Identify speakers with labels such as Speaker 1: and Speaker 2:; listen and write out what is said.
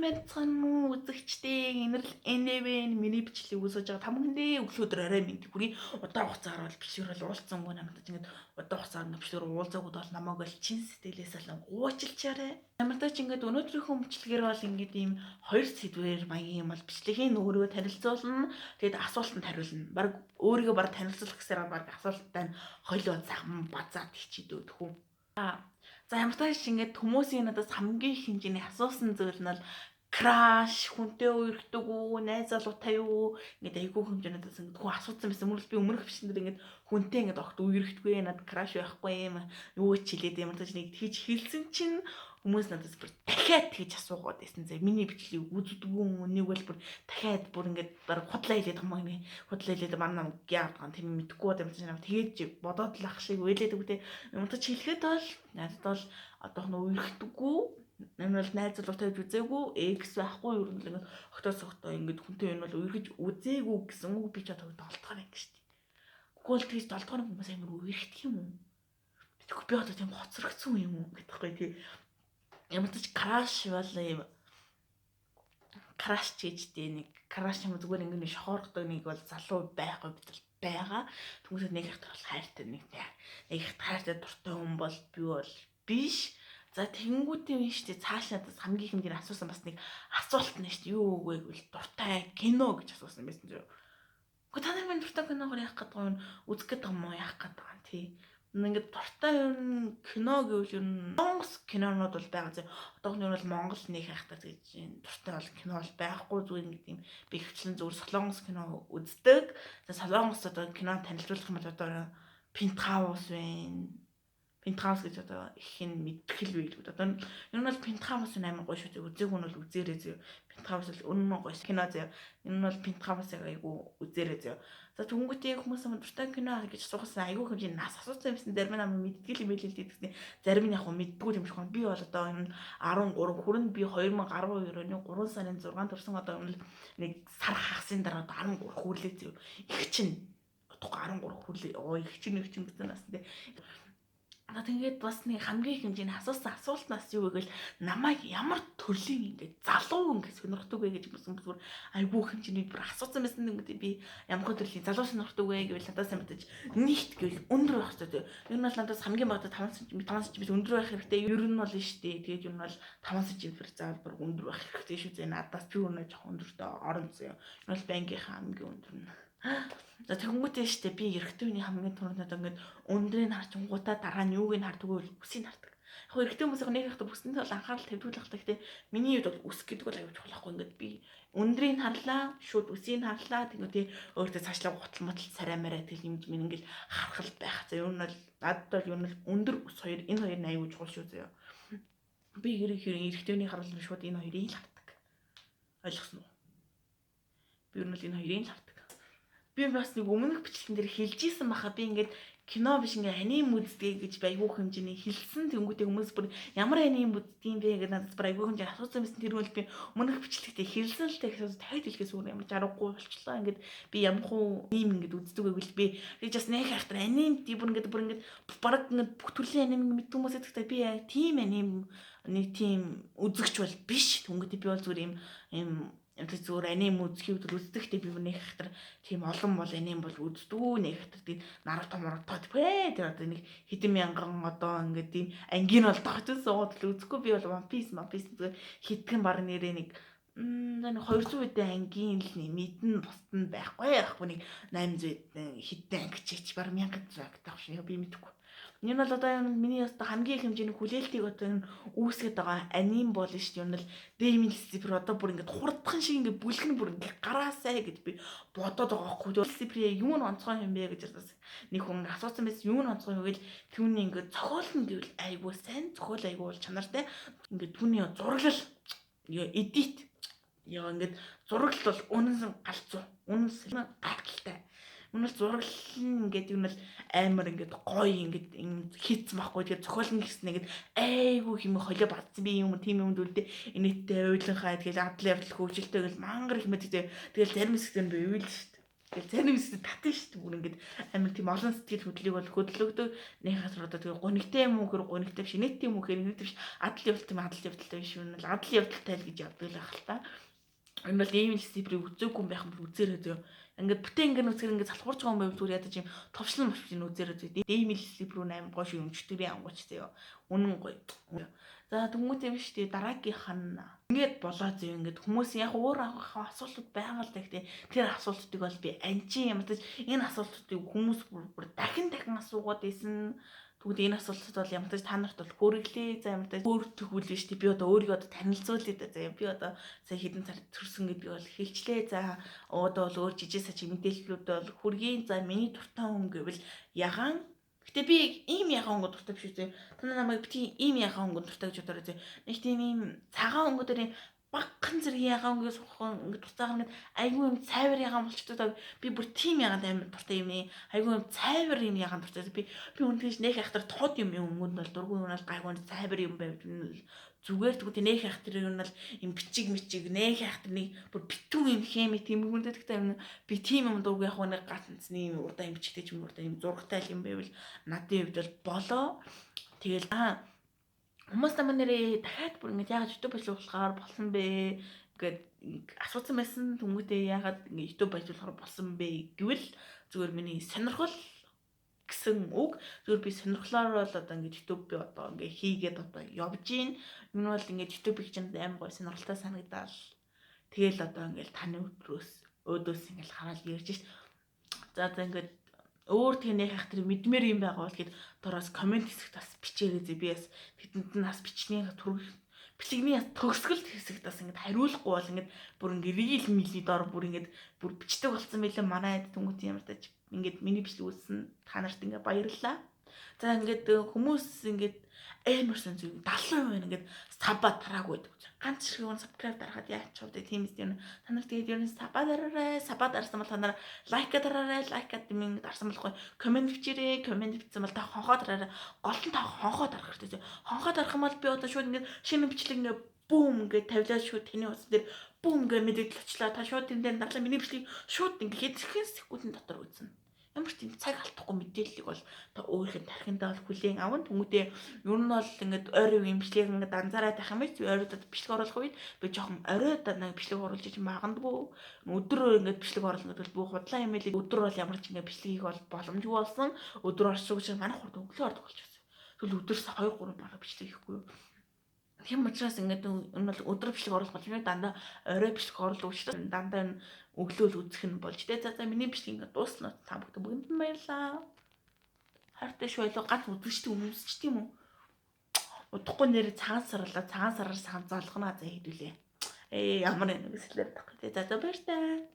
Speaker 1: Байцгаана уу үзэгчдээ инэрл NW-ийн миний бичлэгийг үзэж байгаа та бүхэндээ өглөөдөр арай мэд хүрий. Удаан хугацаар бол бичлэгээр уулзсангүй намайг ингэж удаан хугацаар бичлэгээр уулзаагүй бол намайг бол чин сэтгэлээс алан уучлаарай. Ямар ч ингэж өнөөдрийнхөө бичлэгээр бол ингэж ийм хоёр сэдвээр маягийн юм бол бичлэгийн өөрийгөө танилцуулна. Тэгэд асуултанд хариулна. Бараг өөрийгөө бараг танилцуулах гэсээр бараг асуулттай нь хойлоо зам базаад хичээдүүд хүү. За ямар ч тааш ингээд хүмүүсийн надаас хамгийн их хэмжээний асуусан зүйл нь бол краш хүнтэй үерхдэг үү, найз залуутай юу ингээд айгүй хэмжээний надаас ингээд хүн асуусан байсан. Мөрөс би өмнөх бичсэн дээр ингээд хүнтэй ингээд огт үерхдэггүй надад краш байхгүй юм. Юу ч хэлээд ямар ч тааш нэг хийж хэлсэн чинь хүмүүс надаас бүр дахиад тэгж асуугаад байсан. За миний бичлэгийг үздэг нэг бол бүр дахиад бүр ингээд бараг худлаа хэлээд байгаа юм. Худлаа хэлээд манай нам яагаад ган тийм мэдэхгүй байгаад юм чинь тэгээд бодоод л ах шиг байлээд үгтэй. Ямар ч хэлэхэд бол надад бол одоохон үерхдэггүй. Энэ бол найз залуутай үзээгүй, экс байхгүй юу юм ингээд октоос ингээд хүнтэй энэ бол үерхэж үзээгүй гэсэн үг би ч одоо долдохоор ингэ штий. Гүйл тэгж долдохоор хүмүүс амар үерхдэг юм уу? Тэгэхгүй би одоо тийм хоцрогдсон юм уу гэдэгхгүй тий. Ямар ч краш бол юм краш гэжтэй нэг краш юм зүгээр ингээд шохоордог нэг бол залуу байхгүй бид байгаа. Түнсээ нэг их бол хайртай нэг их хайртай дуртай хүн бол би бол биш. За тэнгуүтэй юм штэ цааш надаас хамгийн хэмжээний асуусан бас нэг асуулт нь штэ юу үгүй гэвэл дуртай кино гэж асуусан байсан зөө. Гэхдээ та нар минь дуртай киногоор яах гэдэг юм үзэх гэдэг юм уу яах гэдэг юм тий. Ингээд дуртай юм кино гэвэл юм Монгол кинонууд бол байгаа зөө. Одоогийн нь бол Монгол нэг хайхтар гэж юм дуртай бол кино бол байхгүй зүгээр ингээд юм би хвчлэн зүгээр солонгос кино үздэг. За солонгос одоо кино танилцуулах юм бол одоо Penthouse байна. Penthouse гэж одоо их нь мэдтгэл байлгүй. Одоо энэ бол Penthouse амар гоё шүү. Үзээгүй нь бол үзээрэй зөө. Penthouse л үнэн гоё кино зөө. Энэ нь бол Penthouse-ыг айгу үзээрэй зөө. За түнгүүтээ хүмүүс амар дуртай кино гэж асуусан айгу хэмжээ нас асуусан юмсан зарим нь амар мэдтгэл юм байлээ л гэсэн. Зарим нь яг хөө мэддэггүй юм шиг байна. Би бол одоо энэ 13 хүрэн би 2012 оны 3 сарын 6-нд төрсөн одоо нэг сар хагасын дараа 13 хүрлээ зөө. Их чинь 13 хүрлээ. Их чинь гэсэн нас тэ. Тэгээд бас нэг хамгийн хэмжээний асуусан асуултнаас юу гэвэл намайг ямар төрлийн ингээд залуу ингээд сонирхдаг вэ гэж юмсан бүр айгүй хэмжээний бүр асуусан байсан юм гэдэг би ямар төрлийн залуу сонирхдаг вэ гэвэл надаас мэдээж нийт гэвэл өндөр байх хэрэгтэй. Ер нь бол надаас хамгийн багадаа 5 см өндөр байх хэрэгтэй. Ер нь бол штэ. Тэгээд ер нь бол 5 см заавал бүр өндөр байх хэрэгтэй шүү зэ. Надаас би өнөө жоох өндөртэй орон зөө. Энэ бол байнгийнхаа хамгийн өндөр нь. За тэгэнгүүтээ штэ би эрэгтэй хүний хамгийн түрүүнд одоо ингээд өндрийг харж унгуудаа дараа нь юуг нь хардаг вэ? Үсийг хардаг. Яг эрэгтэй хүмүүсийн нэг ихтэй бүсэнд бол анхаарал тавьдаг л гэхдээ миний хувьд бол үс гэдэг бол аюул чухалхгүй ингээд би өндрийг харлаа, шууд үсийг харлаа тэгвэл өөртөө цаашлаа гутал мотал царай мараа тэгэл юмж минь ингээд харахал байх. За ер нь бол надад бол ер нь өндөр ус хоёр энэ хоёр нь аюул чухал шүү зөө. Би эрэгтэйний харуулна шууд энэ хоёрыг л хардаг. Ойлгосон уу? Би ер нь энэ хоёрыг л хардаг. Би бас нэг өмнөх бичлэгэн дээр хэлж исэн баха би ингээд кино биш ингээд аним үздэг гэж байгуу хэмжээний хэлсэн тэнгуүтэй хүмүүс бүр ямар аним үздэг юм бэ гэдэг надад бүр айгуу хэмжээ асуусан байсан тэр үл би өмнөх бичлэгтээ хэлсэн л тэ гэсэн дахиад хэлхээс өөр ямар жаргагүй болчлаа ингээд би ямар хуу аним ингээд үздэг байвал би just нэг хайхтар аним тий бүр ингээд бараг ингээд бүх төрлийн аним мэддэг хүмүүс гэдэгтэй би тийм аним нэг тийм үзэгч бол биш тэнгуүтэй би бол зүгээр юм зүгээр аним үзэхийг үздэг тийм би нэг хатар тийм олон бол аним бол үздэг нэг хатар тийм Наруто моротод тэр одоо нэг хэдэн мянган одоо ингээд тийм ангийн бол тогтсон сууд л үзэхгүй би бол One Piece зүгээр хитгэн баг нэрээ нэг 200 хэдэн ангийн л мэдэн бусд нь байхгүй нэг 800 хэдэн ангичээч баг 1000 трактах шиг би мэдэхгүй. Энэ бол одоо миний одоо хамгийн хэмжээний хүлээлтийг одоо үүсгэж байгаа аним бол шүү дээ. Энэ бол Demon Slayer одоо бүр ингээд хурдхан шиг ингээд бүлгэн бүр ингээд гараасаа гэж би бодоод байгаа байхгүй. Slayer юу н онцгой юм бэ гэж нэг хүн асуусан байсан. Юу н онцгой гэвэл түүний ингээд зохиолно гэвэл айгүй сайн зохиол айгүй бол чанартай. Ингээд түүний зураглал edit ингээд зураглал бол үнэн галзуу. Үнэн гайхалтай. Үнэл зураглал нь ингээд юм л амар ингээд гоё ингээд хийцэн байхгүй тэгээд зохиолн гэсэн нэгэд айгүй хэмээ холио бадсан би юм тийм юмд үлдээ инээдтэй ойлон хаа тэгэл адлын явдал хөгжилтэй гэл мангар их мэдээ тэгэл зарим хэсэгт нь би уйл шүү дээ. Тэгэл зарим хэсэг татна шүү дээ. Бүр ингээд амар тийм олон сэтгэл хөдлөлийг бол хөдөлгдөг. Нэг хасар одоо тэгээ гонигтай юм уу гэхээр гонигтай биш, нийт юм уу гэхээр нийт биш. Адал явдал юм адал явдалтай биш юм л адал явдалтай л гэж явдаг л байх л та. Энэ бол ийм л степрийг үзээгүй юм байх юм бол үзээрэй зөө. Ингээд бүтэн ингээд үзэхэр ингээд залхуурч байгаа юм байвал зүгээр ядаж юм товчлон мовчлон үзээрэй зөө. Ийм л степрүү амар гоё шиг өмчтөрийн ангууч зөө. Үнэн гоё. За тэнгуүт юм шүү дээ. Дараагийнх нь ингээд болоо зөө. Ингээд хүмүүс яг өөр асуултууд байгаа л гэхдээ тэр асуултуудыг бол би анчин юм даа. Энэ асуултуудыг хүмүүс бүр дахин асуугаад ийсэн. Тэгвэл энэ асуултад бол ямар ч та нарт бол хүргэлээ. За ямар ч өөртөө хүлээ шүү дээ. Би одоо өөрийгөө одоо танилцуулъя да. За би одоо сая хэдэн цар төрсөн гэдгийг бол хэлчлээ. За одоо бол өөр жижиг сажиг мэдээллүүд бол хүргийн. За миний дуртай хүн гэвэл ягаан. Гэтэ би ийм ягаан өнгө дуртай биш үү. Та намайг би ийм ягаан өнгө дуртай гэж бодорой. Нэг тийм ийм цагаан өнгөдөр багхан зэрэг ягаан өнгөө суух ингээд дуртайгаар ингээд айгүй юм цайвар ягаан болчтой. Би бүр тийм ягаан амар дуртай юм ээ. Айгүй юм цайвар юм ягаан дуртай. Би үнтгэж нэх ахтар тод юм өнгөнд бол дургүй юм бол гайгүй цайвар юм байв. Зүгээр тэгвэл нэх ахтар юм бол юм бичиг нэх ахтар нэг бүр битүү юм хэмээ тийм өнгөнд гэхдээ би тийм юм дургүй яг нэг ганцны юм урдаа юм бичигтэй ч юм урдаа юм зургтай юм байвал надын хувьд бол болоо. Тэгэл хүмүүс намаа нэрээ дахиад бүр ингэж яагаад YouTube ажиллуулахаар болсон бэ гэд асуусан байсан. Тэнгүүтээ яагаад ингэ YouTube ажиллуулахаар болсон бэ гэвэл зүгээр миний сонирхол гэсэн үг. Зүгээр би сонирхлоор бол одоо ингэ YouTube би одоо ингэ хийгээд одоо явж гин. Энэ бол ингэ YouTube хийж байгаа амар гоё сонирхолтой санагдал. Тэгэл одоо ингэ таны өөдөөс ингэ хараад ярьж шít. За ингэ өөр тэнийх ах тэр мэдмээр юм байгаа бол гээд дороос комент хэсэгт бас бичээрэй зэ. Би бас тэдэнд нь бас бичний бичлэгний төгсгөл хэсэгт бас ингэ хариулахгүй бол ингэ бүр ингэ рил мили дор бүр ингэ бүр бичдэг болсон байлаа манай тэнгуут ямар тааж ингэ миний бичлэг үзсэн та нарт ингэ баярлалаа. За ингэ хүмүүс ингэ амар сонь 70% ингэ саба тараагүй байдаг. Ганц хэрэг subscribe дарахад яач чавдаг тийм юм. Та нар тэгээд ер нь саба дараарай. Саба дарсан бол та нар лайк дараарай. Лайкад минь дарсан болохгүй. Комент бичээрэй. Комент бичсэн бол та хонхоо дараарай. Гол нь та хонхоо дарах хэрэгтэй. Хонхоо дарах юм бол би одоо шууд ингэ шинэ бичлэг ингэ бүүм ингэ тавилаад шууд тэний ус дээр бүүм ингэ мэдээлэл очлаа. Та шууд энэ дээр дарлаа миний бичлэг шууд ингэ хэдхэн секундын дотор үзнэ. Ямар ч тийм цаг алдахгүй мэдээллийг бол та өөрийнх нь тархиндаа бол хүлээн авна. Тэнгүүтээ ер нь бол ингээд ойр үеийн бичлэг ингээд анзаараад байх юм биш. Ойруудад бичлэг оруулах үед би жоохон оройд нэг бичлэг оруулж иж магадгүй. Өдөр ингээд бичлэг оруулах гэдэг бол бүх худлаа юм элэг өдөр бол ямар ч ингээд бичлэгийг бол боломжгүй болсон. Өдөр оршууг шиг манай хурд өглөө ордог болчихсон. Тэгвэл өдөрс 2 3 бага бичлэг хийхгүй юу? Тийм учраас ингээд энэ бол өдөр бичлэг оруулах бол дандаа орой бичлэг оруулах учраас дандаа өглөөл үзэх нь болж тэ. За миний бичлэг ингээд дуусна. Та бүгд баярлаа. Хайртай шүү ойлоо ганц үзэгчтэй хүмүүсч тийм үү? Удахгүй нэр цагаан сараар санзаалгана за хэдүүлээ. Ямар нэг зүйлээр тахгүй тэ. За баярлалаа.